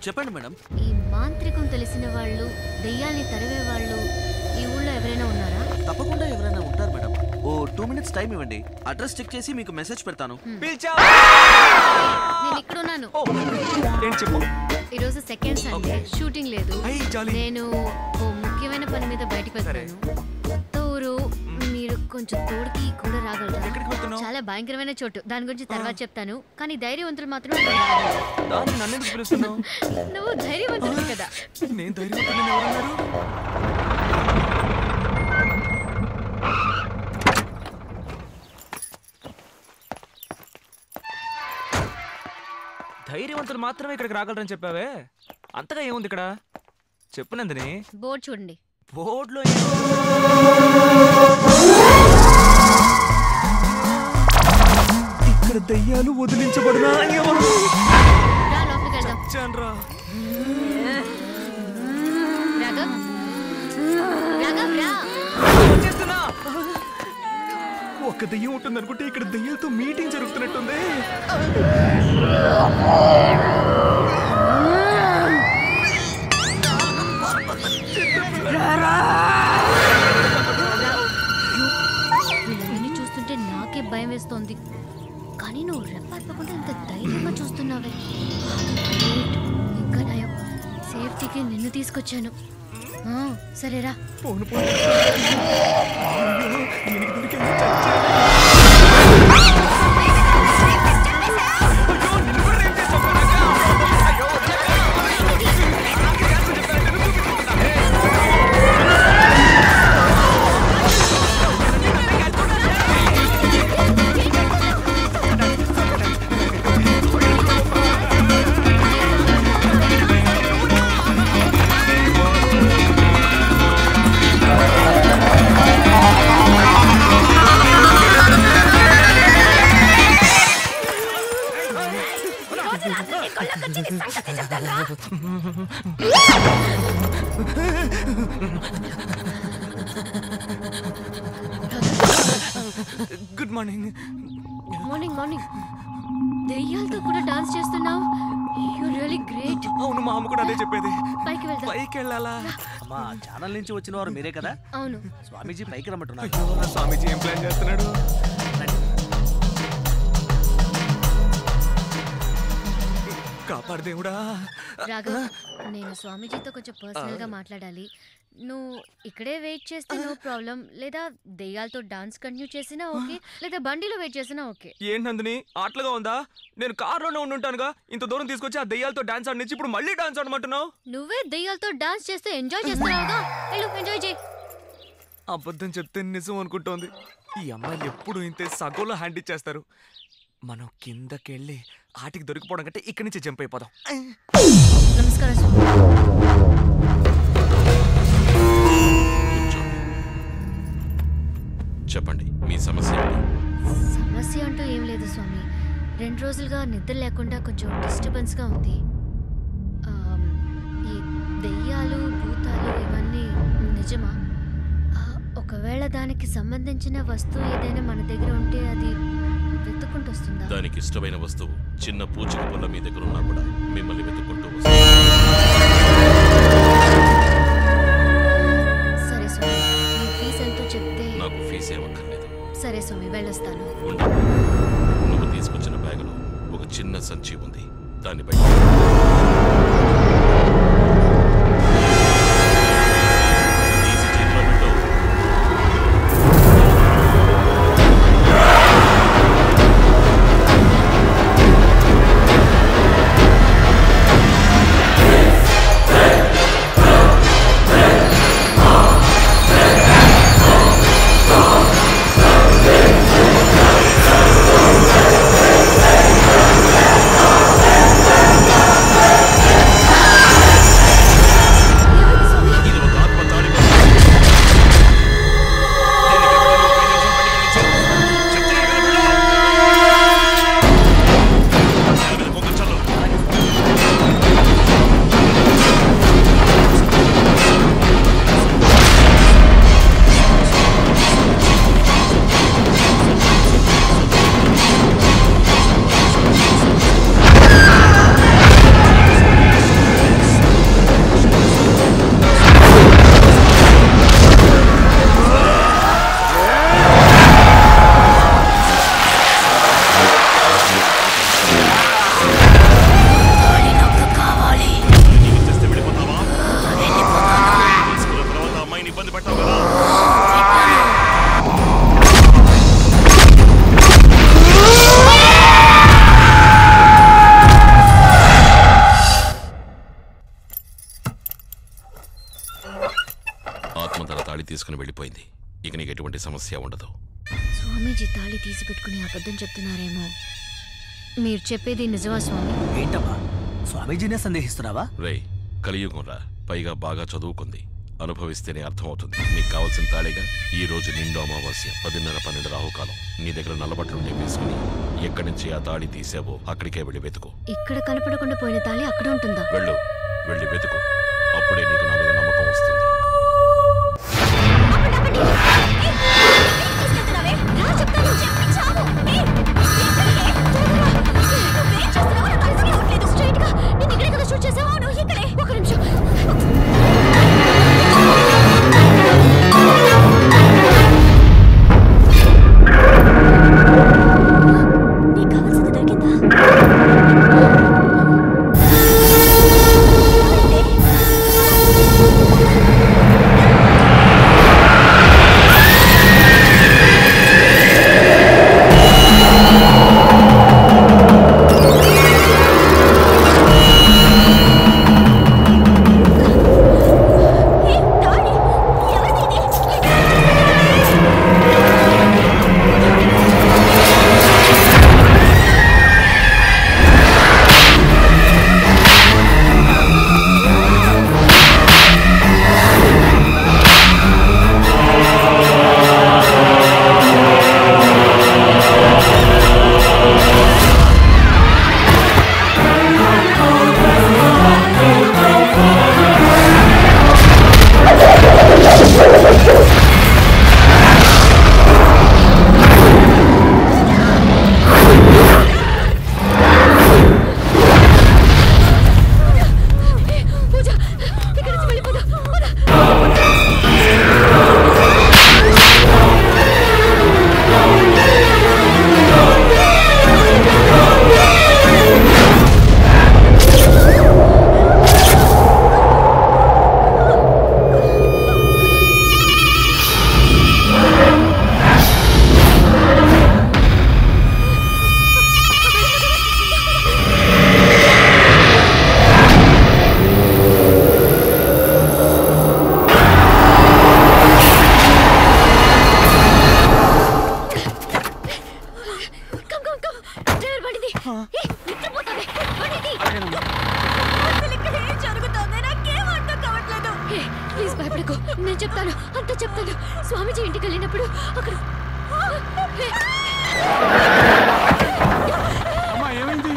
చెప్పండి మేడం. ఈ మాంత్రికం తెలిసిన వాళ్ళు, దెయ్యాల్ని తరివే వాళ్ళు ఈ ఊళ్ళో ఎవరైనా ఉన్నారా? తప్పకుండా ఎవరైనా ఉంటారు మేడం. ఓ 2 minutes టైం ఇవ్వండి. అడ్రస్ చెక్ చేసి మీకు మెసేజ్ పెడతాను. నేను ఇక్కడ ఉన్నాను. చెప్పు. ఈరోజు సెకండ్ సండే, షూటింగ్ లేదు. నేను ఓ ముఖ్యమైన పని మీద బయటకు వెళ్తాను. ఊరు మీరు కొంచెం తోడుకి కూడా రాగలరా? చాలా భయంకరమైన చోటు, దాని గురించి తర్వాత చెప్తాను. కానీ ధైర్యవంతులు మాత్రం నువ్వు ధైర్యవంతుడు కదా. నేను ధైర్యవంతుడు ఎవరన్నారు? ధైర్యవంతులు మాత్రమే ఇక్కడికి రాగలరని చెప్పావే, అంతగా ఏముంది ఇక్కడ? చెప్పు నందిని. బోర్డు చూడండి. బోర్డులో ఇక్కడ దయ్యాలు వదిలించబడినా ఒక్క దయ్యం ఉంటుంది అనుకుంటే ఇక్కడ దయ్యాలతో మీటింగ్ జరుగుతున్నట్టుంది. వీళ్ళని చూస్తుంటే నాకే భయం వేస్తోంది. కానీ నువ్వు రెప్పకుండా ఇంత ధైర్యంగా చూస్తున్నావే. ఇంకా నయం, సేఫ్టీకి నిన్ను తీసుకొచ్చాను. సరేరా. Good morning. Morning morning. దెయ్యాలతో కూడా డాన్స్ చేస్తున్నావు. You really great. అవును, మా అమ్మ కూడా అదే చెప్పేది. పైకి వెళ్దాం. పైకి వెళ్ళాలా? అమ్మా, ఛానల్ నుంచి వచ్చిన వారు మీరే కదా? అవును. స్వామీజీ పైకి రమ్మంటున్నారు. స్వామీజీ ఏం ప్లాన్ చేస్తున్నాడు? కాపాడు దేవుడా. రాఘవ్, నేను స్వామీజీతో కొంచెం పర్సనల్ గా మాట్లాడాలి. నువ్వు ఇక్కడే వెయిట్ చేస్తే నో ప్రాబ్లం. లేదా దెయ్యాలతో డాన్స్ కంటిన్యూ చేసినా ఓకే, లేదా బండిలో వెయిట్ చేసినా ఓకే. ఏంటి నందిని, ఆటలుగా ఉందా? నేను కార్లోనే ఉండుంటానుగా. ఇంత దూరం తీసుకొచ్చి ఆ దెయ్యాలతో డాన్స్ ఆడినిచ్చి ఇప్పుడు మళ్ళీ డాన్స్ ఆడమంటున్నావు? నువ్వే దెయ్యాలతో డాన్స్ చేస్తే ఎంజాయ్ చేస్తున్నావుగా. వెళ్ళు, ఎంజాయ్ చేయి. అబద్ధం చెప్తే నిజం అనుకుంటోంది. ఈ అమ్మాయిలు ఎప్పుడు ఇంతే సగోలో హ్యాండ్ ఇచ్చేస్తారు. మనం కిందకెళ్ళి ఆటికి దొరికిపోవడం కంటే ఇక్కడి నుంచి జంప్ అయిపోదాం. నమస్కారం. చెప్పండి, మీ సమస్య ఏంటి? సమస్య అంటూ ఏం లేదు స్వామి. 2 రోజులుగా నిద్ర లేకుండా కొంచెం డిస్టర్బెన్స్గా ఉంది. ఈ దెయ్యాలు, భూతాలు ఇవన్నీ నిజమా? ఒకవేళ దానికి సంబంధించిన వస్తువు ఏదైనా మన దగ్గర ఉంటే అది వెతుక్కుంటూ వస్తుందా? దానికి ఇష్టమైన వస్తువు చిన్న పూచిక పుల్ల మీ దగ్గర ఉన్నా కూడా మిమ్మల్ని వెతుక్కుంటూ వస్తుంది. సరే స్వామి, మీ ఫీజు ఎంతో చెప్తే. నాకు ఫీజు ఏమక్కర్లేదు. సరే స్వామి, వెళ్ళొస్తాను. నువ్వు తీసుకొచ్చిన బ్యాగులో ఒక చిన్న సంచి ఉంది, దాన్ని బయట తీసుకుని వెళ్ళిపోయింది. ఇక నీకు ఎటువంటి సమస్య ఉండదు. స్వామీజీ తాళి తీసి పెట్టుకుని అబద్ధం చెప్తున్నారేమో. మీరు చెప్పేది నిజమా స్వామి? ఏంటమ్మా స్వామీజీనే సందేహిస్తున్నావా? రే, కలియుగం రా, పైగా బాగా చదువుకుంది. అనుభవిస్తేనే అర్థమవుతుంది. నీకు కావాల్సిన తాళిగా ఈ రోజు నిండు అమావాస్య 10:30-12 రాహుకాలం. నీ దగ్గర నల్లబట్టలుంటే వేసుకుని ఎక్కడి నుంచి ఆ తాళి తీసావో అక్కడికే వెళ్ళి వెతుకు. ఇక్కడ కనపడకుండా పోయిన తాళి అక్కడ ఉంటుందా? వెళ్ళి వెతుకు. అప్పుడే నీకు నా మీద నమ్మకం వస్తుంది. నేను చెప్తాను, అంతా చెప్తాను. స్వామీజీ ఇంటికి వెళ్ళినప్పుడు అక్కడ అమ్మా ఏమైంది?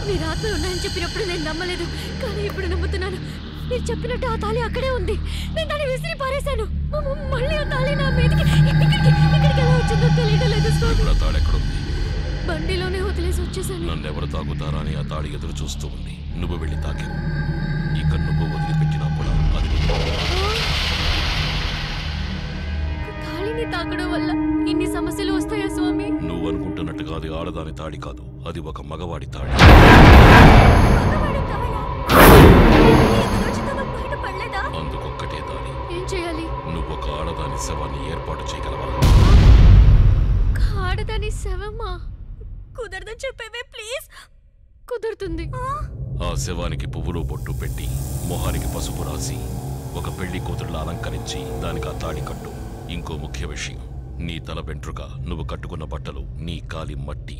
మీరు ఆత్మలు ఉన్నాయని చెప్పినప్పుడు నేను నమ్మలేదు, కానీ ఇప్పుడు నమ్ముతున్నాను. మీరు చెప్పినట్టు ఆ తాళి అక్కడే ఉంది. నేను దాన్ని విసిరి పారేశాను. మళ్ళీ ఆ తాళి నా మీదకి ఇక్కడికి ఎలా వచ్చిందో తెలియడం లేదు స్వామి. తాళి ఎక్కడుంది? బండిలోనే వదిలేసి వచ్చేసాను. నన్ను ఎవరు తాగుతారా అని ఆ తాళి ఎదురు చూస్తూ ఉంది. నువ్వు వెళ్ళి తాగావు. ఇక నువ్వు వదిలిపెట్టినా కూడా అది తాళిని తాకడం వల్ల ఇన్ని సమస్యలు వస్తాయా స్వామి? నువ్వు అనుకుంటున్నట్టుగా అది ఆడదాని తాళి కాదు, అది ఒక మగవాడి తాళి. అందుకొక్కటే దారి. ఏం చేయాలి? నువ్వు ఒక ఆడదాని శవాన్ని ఏర్పాటు చేయగలవా? ఆడదాని శవమా? కుదరదని చెప్పేవే ప్లీజ్. కుదురుతుంది. ఆ శవానికి పువ్వులు బొట్టు పెట్టి మొహానికి పసుపు రాసి ఒక పెళ్లి కూతురులా అలంకరించి దానికి ఆ తాళి కట్టు. ఇంకో ముఖ్య విషయం, నీ తల వెంట్రుక, నువ్వు కట్టుకున్న బట్టలు, నీ కాలి మట్టి,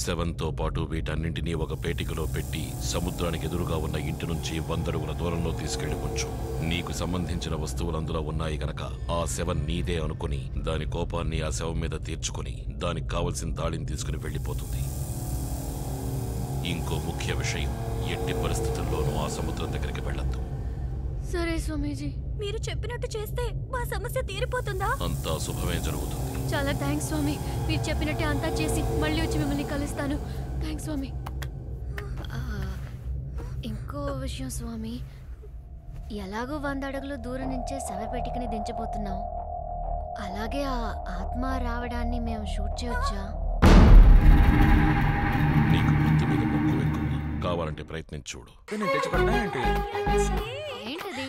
శవంతో పాటు వీటన్నింటినీ ఒక పేటికలో పెట్టి సముద్రానికి ఎదురుగా ఉన్న ఇంటి నుంచి 100 అడుగుల దూరంలో తీసుకెళ్లి ఉంచు. నీకు సంబంధించిన వస్తువులు అందులో ఉన్నాయి గనక ఆ శవం నీదే అనుకుని దాని కోపాన్ని ఆ శవం మీద తీర్చుకుని దానికి కావలసిన తాళిని తీసుకుని వెళ్ళిపోతుంది. ఇంకో ముఖ్య విషయం, ఎట్టి పరిస్థితుల్లోనూ ఆ సముద్రం దగ్గరికి వెళ్ళొద్దు. సరే స్వామీజీ. మీరు చెప్పినట్టు చేస్తే మా సమస్య తీరిపోతుందా? అంతా శుభమే జరుగుతుంది. చాలా థ్యాంక్స్ స్వామి. మీరు చెప్పినట్టే అంతా చేసి మళ్ళీ వచ్చి మిమ్మల్ని కలుస్తాను. థ్యాంక్స్ స్వామి. ఇంకో విషయం స్వామి, ఎలాగో 100 అడుగులు దూరం నుంచే శవపేటికని దించబోతున్నాం. అలాగే ఆ ఆత్మ రావడాన్ని మేము షూట్ చేయొచ్చా? నీకు బుద్ధి మీద మొక్కు ఎక్కువ, కావాలంటే ప్రయత్నించి చూడు. నేను తెచ్చిపెడతా ఏంటి? ఏంటది?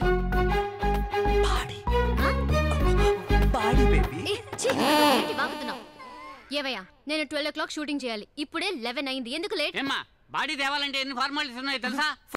Body baby. ఏ, ఛీ, ఏంటి వాగుతున్నావ్? ఏవయ్యా, నేను 12 o'clock షూటింగ్ చేయాలి. ఇప్పుడే 11 అయింది. ఎందుకు లేట్? ఏమ్మా బాడీ తేవాలంటే ఎన్ని ఫార్మాలిటీస్ ఉన్నాయో తెలుసా?